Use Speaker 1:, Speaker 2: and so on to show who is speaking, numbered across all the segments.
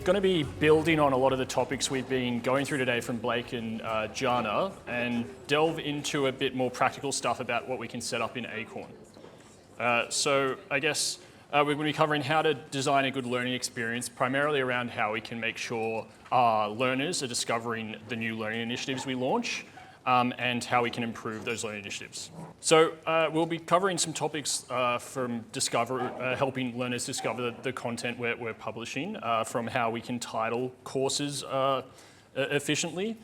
Speaker 1: Going to be building on a lot of the topics we've been going through today from Blake and Jana and delve into a bit more practical stuff about what we can set up in Acorn. So I guess we're going to be covering how to design a good learning experience, primarily around how we can make sure our learners are discovering the new learning initiatives we launch, and how we can improve those learning initiatives. So we'll be covering some topics from helping learners discover the content we're publishing, from how we can title courses efficiently,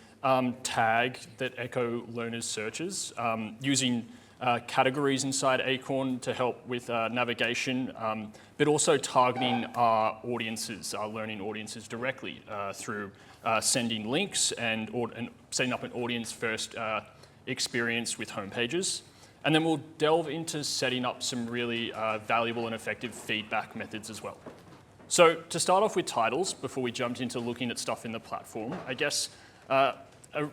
Speaker 1: tag that echo learners' searches, using categories inside Acorn to help with navigation, but also targeting our audiences, our learning audiences directly through sending links and setting up an audience-first experience with homepages. And then we'll delve into setting up some really valuable and effective feedback methods as well. So to start off with titles, before we jumped into looking at stuff in the platform, I guess a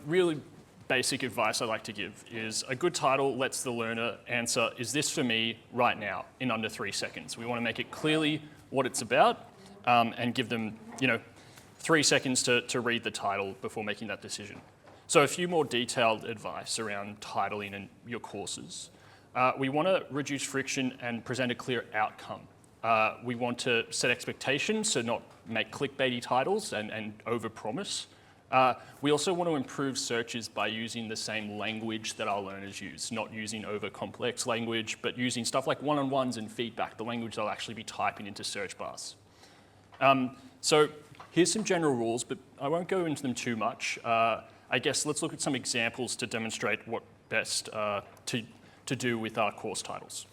Speaker 1: really basic advice I like to give is a good title lets the learner answer, is this for me right now, in under 3 seconds. We want to make it clearly what it's about and give them 3 seconds to read the title before making that decision. So a few more detailed advice around titling and your courses. We want to reduce friction and present a clear outcome. We want to set expectations, so not make clickbaity titles and overpromise. We also want to improve searches by using the same language that our learners use, not using over-complex language, but using stuff like one-on-ones and feedback, the language they'll actually be typing into search bars. So here's some general rules, but I won't go into them too much. I guess let's look at some examples to demonstrate what best to do with our course titles.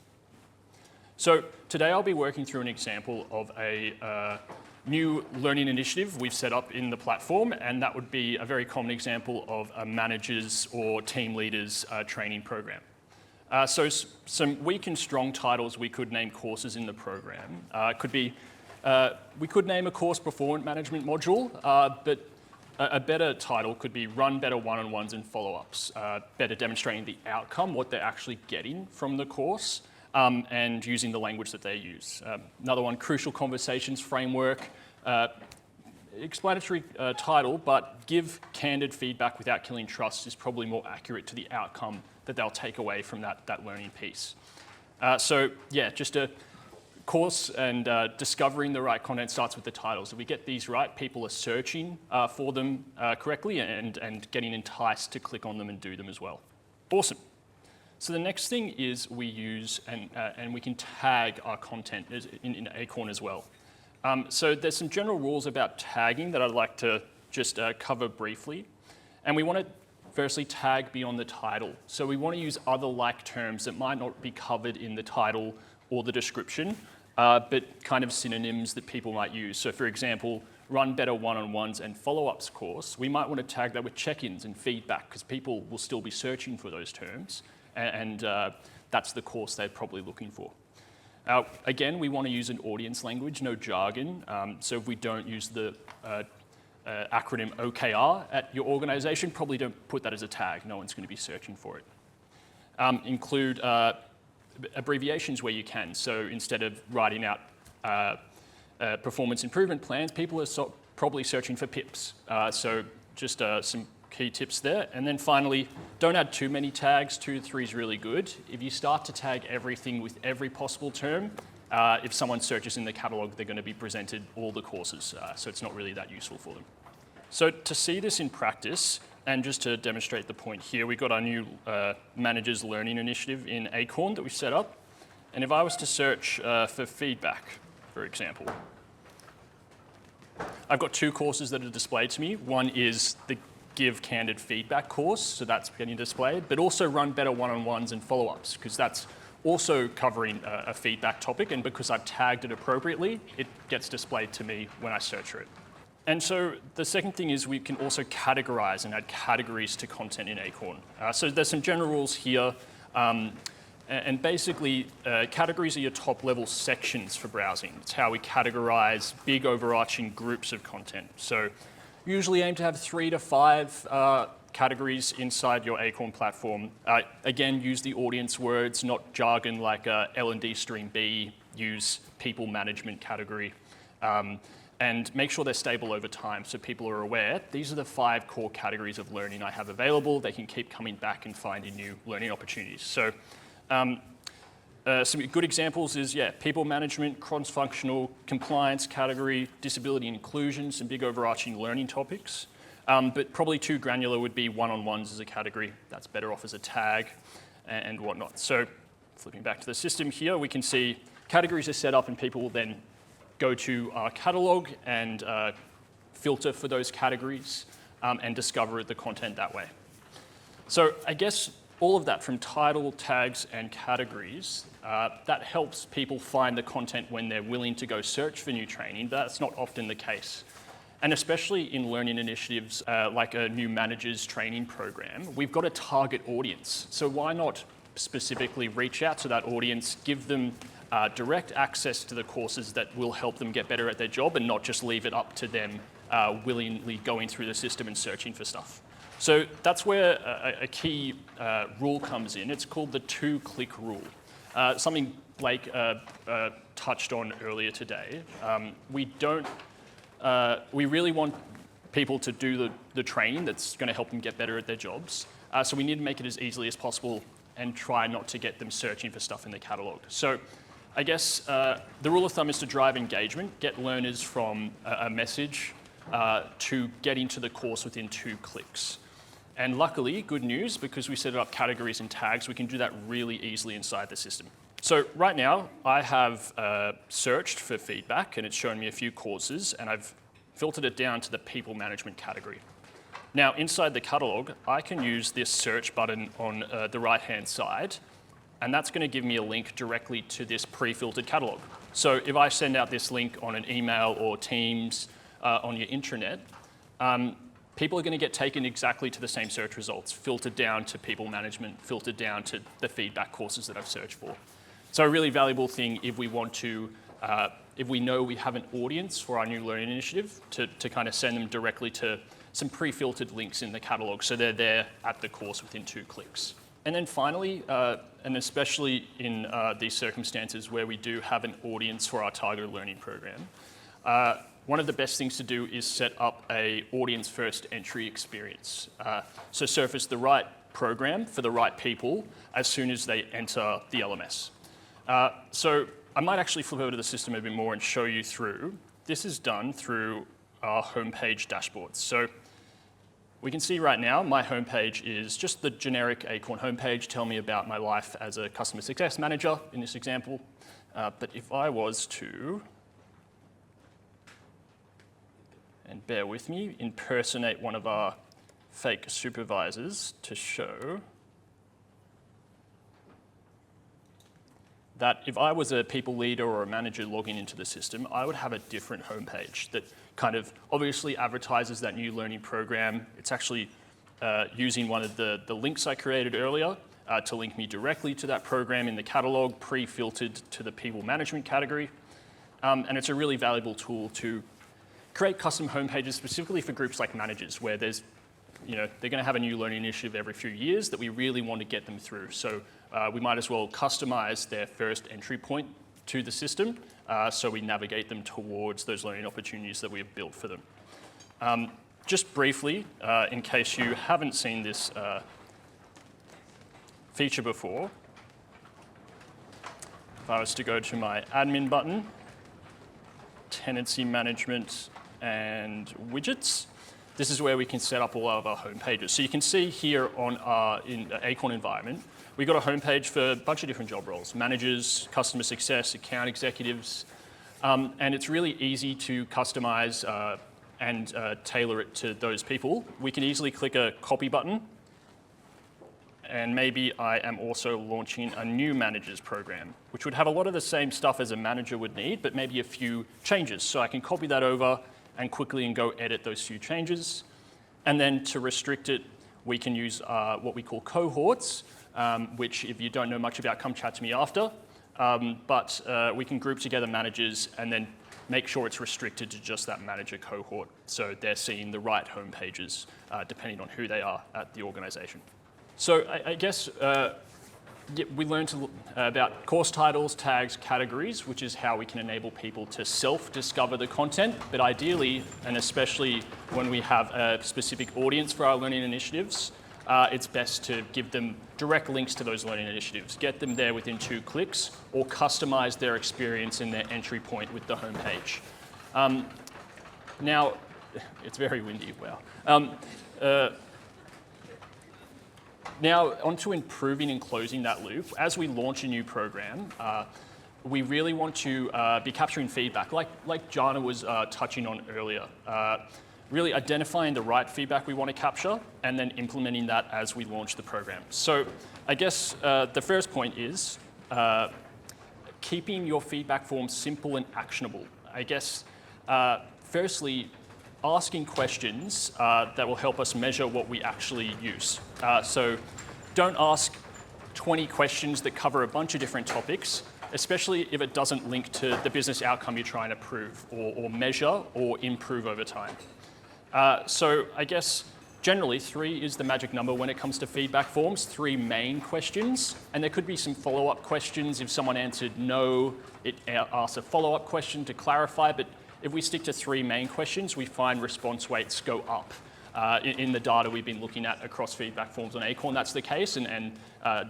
Speaker 1: So today I'll be working through an example of a new learning initiative we've set up in the platform, and that would be a very common example of a manager's or team leader's training program. So some weak and strong titles we could name courses in the program. We could name a course performance management module, but a better title could be Run Better One-on-Ones and Follow-Ups, better demonstrating the outcome, what they're actually getting from the course, and using the language that they use. Another one, Crucial Conversations Framework. Explanatory title, but give candid feedback without killing trust is probably more accurate to the outcome that they'll take away from that learning piece. So yeah, just a course and discovering the right content starts with the titles. If we get these right, people are searching for them correctly and getting enticed to click on them and do them as well. Awesome. So the next thing is we use and we can tag our content in Acorn as well. So there's some general rules about tagging that I'd like to just cover briefly. And we want to firstly tag beyond the title. So we want to use other like terms that might not be covered in the title or the description, but kind of synonyms that people might use. So for example, Run Better One-on-Ones and Follow-Ups course, we might want to tag that with check-ins and feedback because people will still be searching for those terms, and that's the course they're probably looking for. Again, we want to use an audience language, no jargon. So if we don't use the acronym OKR at your organization, probably don't put that as a tag. No one's going to be searching for it. Include abbreviations where you can. So instead of writing out performance improvement plans, people are probably searching for PIPs. So just some key tips there. And then finally, don't add too many tags. 2 to 3 is really good. If you start to tag everything with every possible term, if someone searches in the catalog, they're going to be presented all the courses. So it's not really that useful for them. So to see this in practice, and just to demonstrate the point here, we've got our new Managers Learning Initiative in Acorn that we've set up. And if I was to search for feedback, for example, I've got 2 courses that are displayed to me. One is the Give Candid Feedback course, so that's getting displayed, but also Run Better One-on-Ones and Follow-Ups, because that's also covering a feedback topic, and because I've tagged it appropriately, it gets displayed to me when I search for it. And so the second thing is we can also categorize and add categories to content in Acorn. So there's some general rules here. And basically, categories are your top-level sections for browsing. It's how we categorize big overarching groups of content. So usually aim to have 3 to 5 categories inside your Acorn platform. Again, use the audience words, not jargon like L&D stream B. Use people management category. and make sure they're stable over time so people are aware these are the 5 core categories of learning I have available. They can keep coming back and finding new learning opportunities. So some good examples is, people management, cross-functional, compliance category, disability and inclusion, some big overarching learning topics. But probably too granular would be one-on-ones as a category. That's better off as a tag and whatnot. So flipping back to the system here, we can see categories are set up and people will then go to our catalog and filter for those categories and discover the content that way. So I guess all of that from title, tags, and categories, that helps people find the content when they're willing to go search for new training. That's not often the case. And especially in learning initiatives like a new manager's training program, we've got a target audience. So why not specifically reach out to that audience, give them direct access to the courses that will help them get better at their job and not just leave it up to them willingly going through the system and searching for stuff. So that's where a key rule comes in. It's called the 2-click rule. Something Blake touched on earlier today. We really want people to do the training that's going to help them get better at their jobs. So we need to make it as easily as possible and try not to get them searching for stuff in the catalog. So I guess the rule of thumb is to drive engagement, get learners from a message to getting to the course within 2 clicks. And luckily, good news, because we set up categories and tags, we can do that really easily inside the system. So right now, I have searched for feedback, and it's shown me a few courses, and I've filtered it down to the people management category. Now, inside the catalog, I can use this search button on the right-hand side, and that's going to give me a link directly to this pre-filtered catalog. So if I send out this link on an email or Teams on your intranet, people are going to get taken exactly to the same search results, filtered down to people management, filtered down to the feedback courses that I've searched for. So a really valuable thing if we want to, if we know we have an audience for our new learning initiative, to kind of send them directly to some pre-filtered links in the catalog so they're there at the course within 2 clicks. And then finally, and especially in these circumstances where we do have an audience for our targeted learning program, one of the best things to do is set up a audience-first entry experience. So surface the right program for the right people as soon as they enter the LMS. So I might actually flip over to the system a bit more and show you through. This is done through our homepage dashboards. So we can see right now my homepage is just the generic Acorn homepage, tell me about my life as a customer success manager in this example. But if I was to, and bear with me, impersonate one of our fake supervisors to show that if I was a people leader or a manager logging into the system, I would have a different homepage that kind of obviously advertises that new learning program. It's actually using one of the links I created earlier to link me directly to that program in the catalog, pre-filtered to the people management category. And it's a really valuable tool to create custom homepages specifically for groups like managers, where there's, they're going to have a new learning initiative every few years that we really want to get them through. So we might as well customize their first entry point to the system so we navigate them towards those learning opportunities that we have built for them. Just briefly, in case you haven't seen this feature before, if I was to go to my admin button, tenancy management and widgets, this is where we can set up all of our home pages. So you can see here on our Acorn environment, we've got a home page for a bunch of different job roles: managers, customer success, account executives, and it's really easy to customize and tailor it to those people. We can easily click a copy button, and maybe I am also launching a new managers program, which would have a lot of the same stuff as a manager would need, but maybe a few changes. So I can copy that over and quickly go edit those few changes. And then to restrict it, we can use what we call cohorts, which if you don't know much about, come chat to me after. But we can group together managers and then make sure it's restricted to just that manager cohort, so they're seeing the right home pages depending on who they are at the organization. So I guess we learned about course titles, tags, categories, which is how we can enable people to self-discover the content. But ideally, and especially when we have a specific audience for our learning initiatives, it's best to give them direct links to those learning initiatives, get them there within 2 clicks, or customize their experience and their entry point with the homepage. Now, it's very windy, wow. Now, onto improving and closing that loop. As we launch a new program, we really want to be capturing feedback, like Jana was touching on earlier. Really identifying the right feedback we want to capture and then implementing that as we launch the program. So I guess the first point is keeping your feedback form simple and actionable. I guess, firstly, asking questions that will help us measure what we actually use. So don't ask 20 questions that cover a bunch of different topics, especially if it doesn't link to the business outcome you're trying to prove or measure or improve over time. So I guess generally 3 is the magic number when it comes to feedback forms, 3 main questions, and there could be some follow-up questions. If someone answered no, it asks a follow-up question to clarify, but if we stick to 3 main questions, we find response rates go up. In the data we've been looking at across feedback forms on Acorn, that's the case, and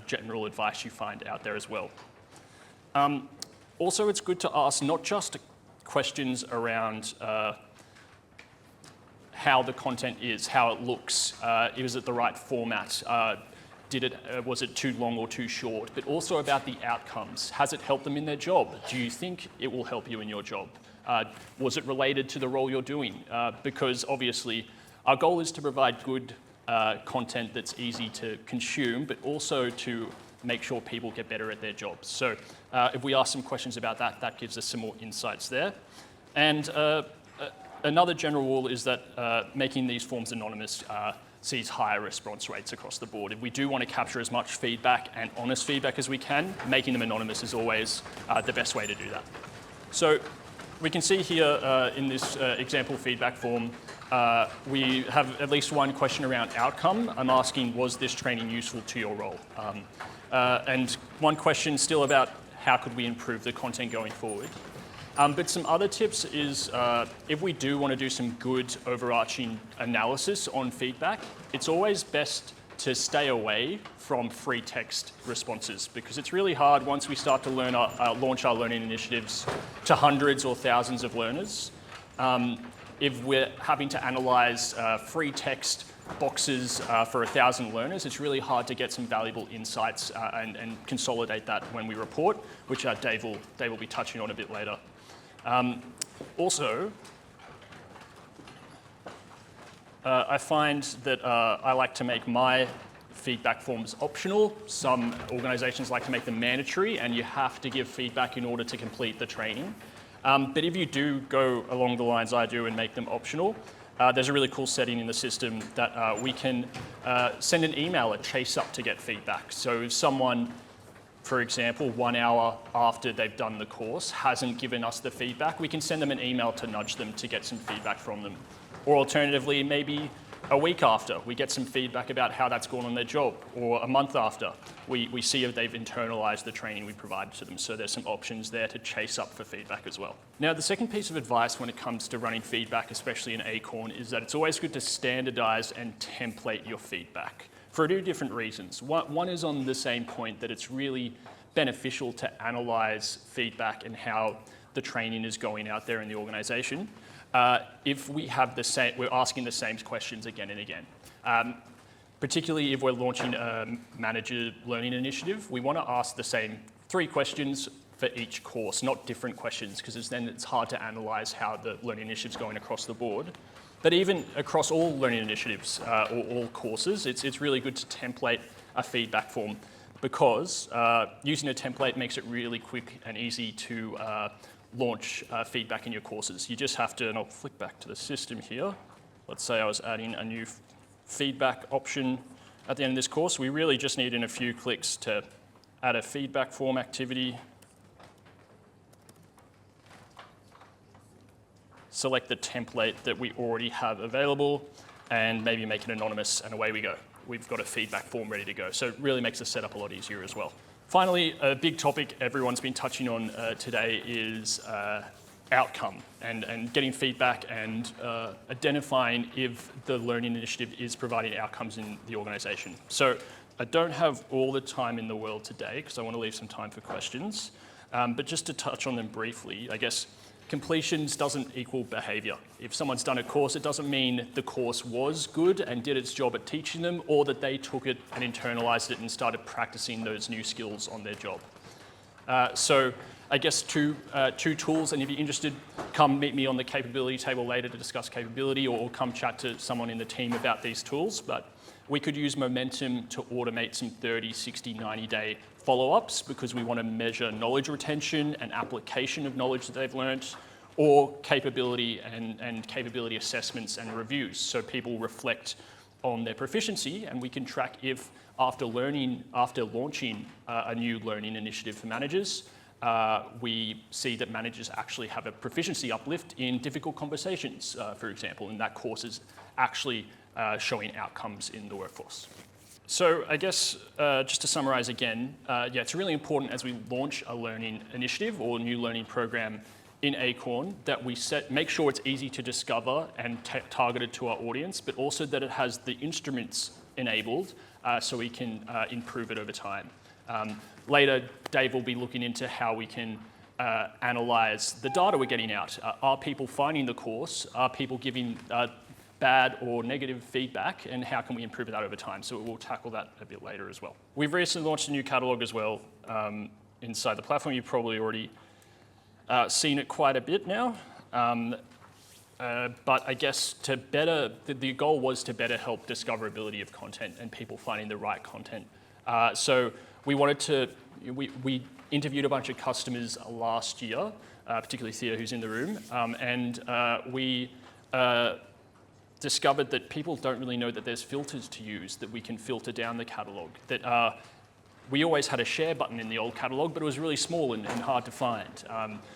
Speaker 1: general advice you find out there as well. Also, it's good to ask not just questions around how the content is, how it looks, is it the right format, was it too long or too short, but also about the outcomes. Has it helped them in their job? Do you think it will help you in your job? Was it related to the role you're doing? Because obviously our goal is to provide good content that's easy to consume, but also to make sure people get better at their jobs. So if we ask some questions about that, that gives us some more insights there. And another general rule is that making these forms anonymous sees higher response rates across the board. If we do want to capture as much feedback and honest feedback as we can, making them anonymous is always the best way to do that. So we can see here in this example feedback form, we have at least one question around outcome. I'm asking, was this training useful to your role? And one question still about how could we improve the content going forward. But some other tips is if we do want to do some good overarching analysis on feedback, it's always best to stay away from free text responses, because it's really hard once we start to launch our learning initiatives to hundreds or thousands of learners. If we're having to analyze free text boxes for 1,000 learners, it's really hard to get some valuable insights and consolidate that when we report, which Dave will be touching on a bit later. Also, I find that I like to make my feedback forms optional. Some organizations like to make them mandatory, and you have to give feedback in order to complete the training. But if you do go along the lines I do and make them optional, there's a really cool setting in the system that we can send an email, a chase up to get feedback. So if someone, for example, 1 hour after they've done the course hasn't given us the feedback, we can send them an email to nudge them to get some feedback from them. Or alternatively, maybe a week after, we get some feedback about how that's gone on their job. Or a month after, we see if they've internalized the training we provided to them. So there's some options there to chase up for feedback as well. Now, the second piece of advice when it comes to running feedback, especially in Acorn, is that it's always good to standardize and template your feedback for 2 different reasons. One is on the same point that it's really beneficial to analyze feedback and how the training is going out there in the organization. If we have we're asking the same questions again and again. Particularly if we're launching a manager learning initiative, we want to ask the same 3 questions for each course, not different questions, because then it's hard to analyze how the learning initiative's going across the board. But even across all learning initiatives or all courses, it's really good to template a feedback form, because using a template makes it really quick and easy to launch feedback in your courses. You just have to, and I'll flick back to the system here. Let's say I was adding a new feedback option at the end of this course. We really just need in a few clicks to add a feedback form activity. Select the template that we already have available and maybe make it anonymous, and away we go. we've got a feedback form ready to go. So it really makes the setup a lot easier as well. Finally, a big topic everyone's been touching on today is outcome and getting feedback and identifying if the learning initiative is providing outcomes in the organization. So I don't have all the time in the world today because I want to leave some time for questions, but just to touch on them briefly, I guess completions doesn't equal behavior. If someone's done a course, it doesn't mean the course was good and did its job at teaching them, or that they took it and internalized it and started practicing those new skills on their job. So I guess two tools, and if you're interested, come meet me on the capability table later to discuss capability, or come chat to someone in the team about these tools. But we could use Momentum to automate some 30, 60, 90-day follow-ups because we want to measure knowledge retention and application of knowledge that they've learned, or capability and capability assessments and reviews. So people reflect on their proficiency, and we can track if after launching a new learning initiative for managers, we see that managers actually have a proficiency uplift in difficult conversations, for example, and that course is actually showing outcomes in the workforce. So I guess just to summarize again, it's really important as we launch a learning initiative or new learning program in Acorn that we make sure it's easy to discover and targeted to our audience, but also that it has the instruments enabled so we can improve it over time. Later, Dave will be looking into how we can analyze the data we're getting out. Are people finding the course? Are people giving bad or negative feedback, and how can we improve that over time? So we'll tackle that a bit later as well. We've recently launched a new catalog as well inside the platform. You've probably already seen it quite a bit now. But I guess the goal was to better help discoverability of content and people finding the right content. So we we interviewed a bunch of customers last year, particularly Thea, who's in the room, and we discovered that people don't really know that there's filters to use, that we can filter down the catalog. That we always had a share button in the old catalog, but it was really small and hard to find.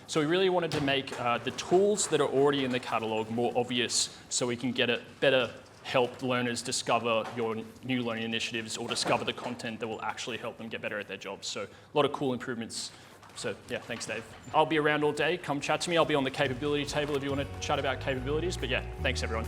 Speaker 1: So we really wanted to make the tools that are already in the catalog more obvious, so we can get a better help learners discover your new learning initiatives or discover the content that will actually help them get better at their jobs. So a lot of cool improvements. So yeah, thanks, Dave. I'll be around all day. Come chat to me. I'll be on the capability table if you want to chat about capabilities. But yeah, thanks, everyone.